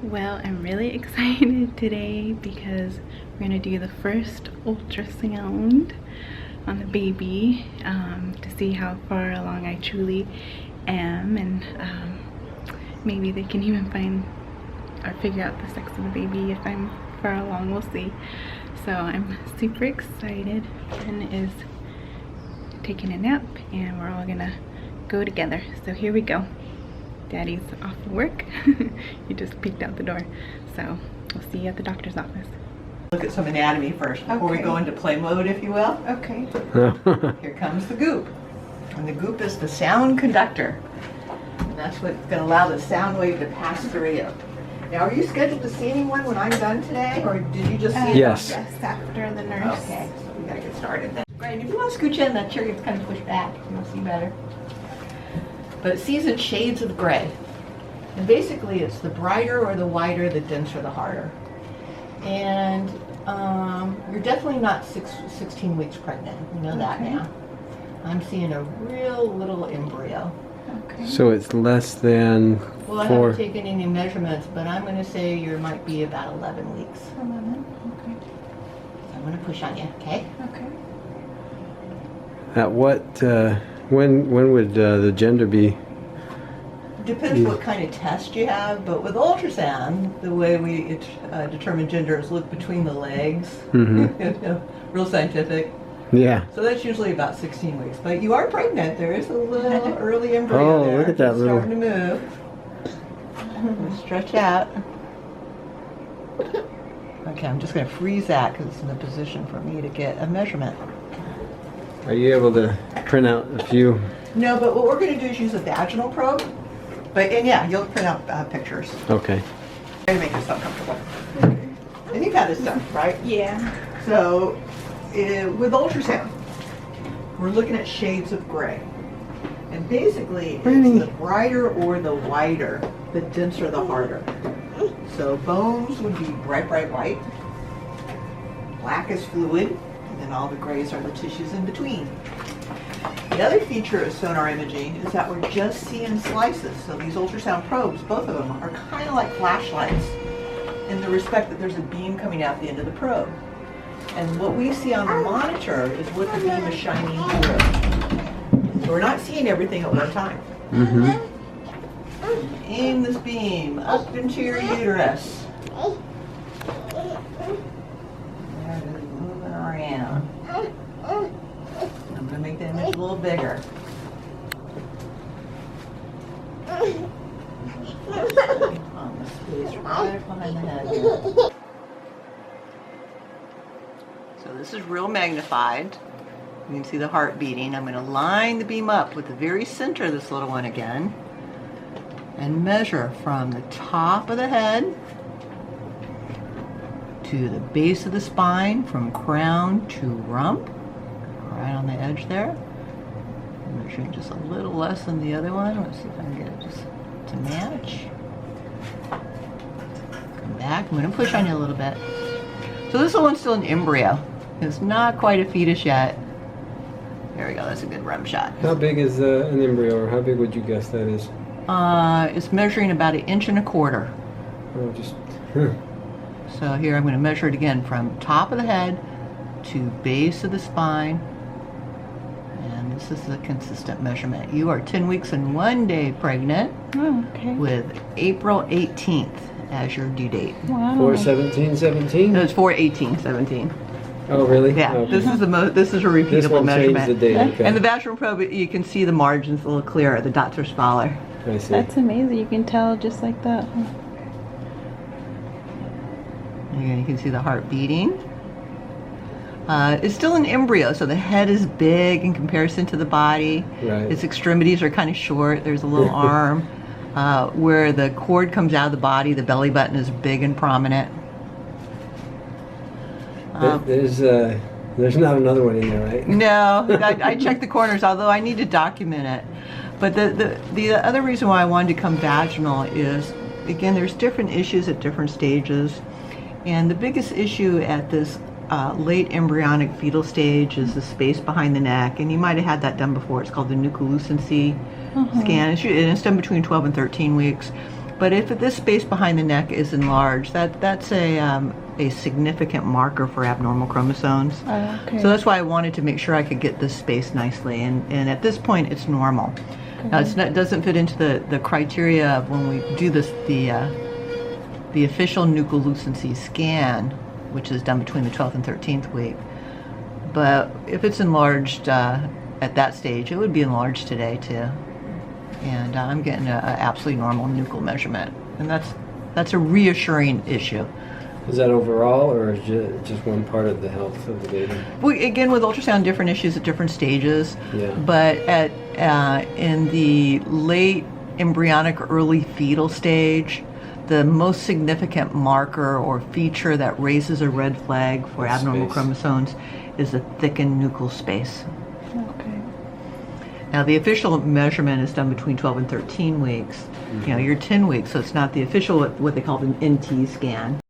Well, I'm really excited today because we're gonna do the first ultrasound on the baby to see how far along I truly am, and maybe they can even find or figure out the sex of the baby if I'm far along. We'll see. So I'm super excited. Ben is taking a nap and we're all gonna go together. So here we go. Daddy's off of work. He just peeked out the door. So we'll see you at the doctor's office. Look at some anatomy first before we go into play mode, if you will. Okay. Here comes the goop. And the goop is the sound conductor. And that's what's going to allow the sound wave to pass through you. Now, are you scheduled to see anyone when I'm done today? Or did you just see Yes, after the nurse. Okay, so we got to get started then. Great. If you want to scooch in, that chair gets kind of pushed back. You'll see better. But it sees in shades of gray. And basically it's the brighter or the whiter, the denser, the harder. And you're definitely not 16 weeks pregnant. You know that now. I'm seeing a real little embryo. Okay. So it's less than Well, I haven't taken any measurements, but I'm going to say you might be about 11 weeks. 11, okay. I'm going to push on you, okay? Okay. At what, when would the gender be? Depends what kind of test you have, but with ultrasound, the way we determine gender is look between the legs. Real scientific. Yeah. So that's usually about 16 weeks. But you are pregnant. There is a little early embryo there. Look at that it's little. Starting to move. Stretch out. Okay, I'm just going to freeze that because it's in a position for me to get a measurement. Are you able to print out a few? No, but what we're going to do is use a vaginal probe. And yeah, you'll print out pictures. Okay. To make yourself comfortable. And you've had this done, right? Yeah. So, with ultrasound, we're looking at shades of gray. And basically, it's the brighter or the whiter, the denser, the harder. So bones would be bright, bright white. Black is fluid, and then all the grays are the tissues in between. The other feature of sonar imaging is that we're just seeing slices. So these ultrasound probes, both of them, are kind of like flashlights in the respect that there's a beam coming out the end of the probe. And what we see on the monitor is what the beam is shining through. So we're not seeing everything at one time. Aim this beam up into your uterus. There it is, moving around. I'm going to make the image a little bigger. On the space right behind the head here. So this is real magnified. You can see the heart beating. I'm going to line the beam up with the very center of this little one again and measure from the top of the head to the base of the spine, from crown to rump. Right on the edge there. I'm measuring just a little less than the other one. Let's see if I can get it just to match. Come back. I'm going to push on you a little bit. So this one's still an embryo. It's not quite a fetus yet. There we go. That's a good rump shot. How big is an embryo, or how big would you guess that is? It's measuring about 1.25 inches. Oh, just. So here I'm going to measure it again from top of the head to base of the spine. And this is a consistent measurement. You are 10 weeks and 1 day pregnant. Oh, okay. With April 18th as your due date. Wow. 4/17/17? No, it's 4/18/17. Oh, really? Yeah, okay. this is a repeatable This one measurement. changed the date, okay. And the vaginal probe, you can see the margins a little clearer. The dots are smaller. I see. That's amazing. You can tell just like that. And you can see the heart beating. It's still an embryo, so the head is big in comparison to the body. Right. Its extremities are kind of short. There's a little arm. Where the cord comes out of the body, the belly button is big and prominent. There's not another one in there, right? No, I checked the corners, although I need to document it. But the other reason why I wanted to come vaginal is, again, there's different issues at different stages. And the biggest issue at this late embryonic fetal stage is the space behind the neck. And you might have had that done before. It's called the nucleolucency scan. It's done between 12 and 13 weeks. But if this space behind the neck is enlarged, that's a significant marker for abnormal chromosomes. Okay. So that's why I wanted to make sure I could get this space nicely. And at this point, it's normal. Now, it doesn't fit into the criteria of when we do this, the official nucleolucency scan, which is done between the 12th and 13th week. But if it's enlarged at that stage, it would be enlarged today too. And I'm getting an absolutely normal nuchal measurement, and that's a reassuring issue. Is that overall, or is it just one part of the health of the baby? Again, with ultrasound, different issues at different stages. Yeah. But in the late embryonic, early fetal stage, the most significant marker or feature that raises a red flag for abnormal chromosomes is a thickened nuchal space. Okay. Now, the official measurement is done between 12 and 13 weeks. You know, you're 10 weeks, so it's not the official, what they call an NT scan.